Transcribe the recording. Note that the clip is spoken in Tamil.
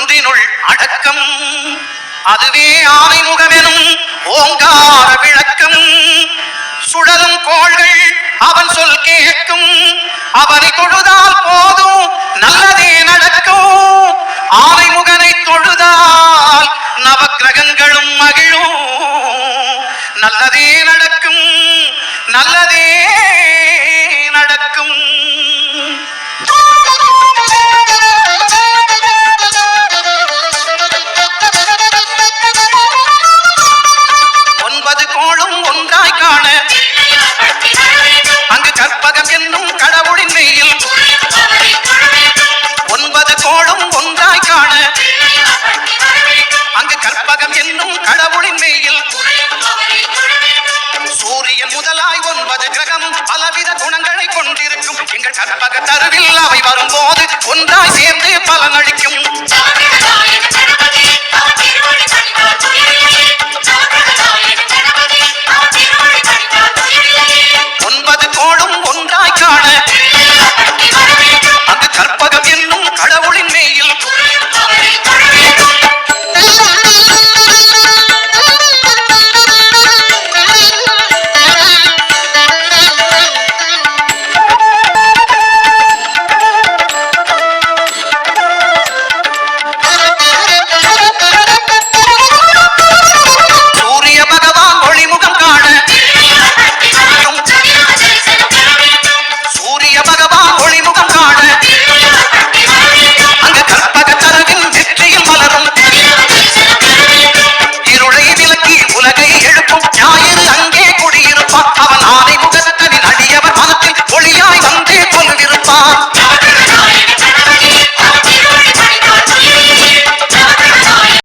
ஒன்றினுள் அடக்கம். அதுவே ஆனைமுகமெனும் ஓங்கார விளக்கம். சுழலும் கோள்கள் அவன் சொல் கேட்கும். அவனை தொழுதால் போதும் நல்லதே நடக்கும். ஆனைமுகனை தொழுதால் நவக்கிரகங்களும் மகிழும். நல்லதே நடக்கும், நல்லதே நடக்கும். ஒன்பது கோளும் ஒன்றாய் காண அங்கு கற்பகம் என்னும் கடவுளின் மெய்யில். ஒன்பது கோளும் ஒன்றாய் காண அங்கு கற்பகம் என்னும் கடவுளின் மெய்யில். சூரியன் முதலாய் 9 கிரகமும் பலவித குணங்களை கொண்டிருக்கும். எங்கள் கற்பக தருவில் அவை வரும்போது ஒன்றாய் சேர்ந்து பலனளிக்கும்.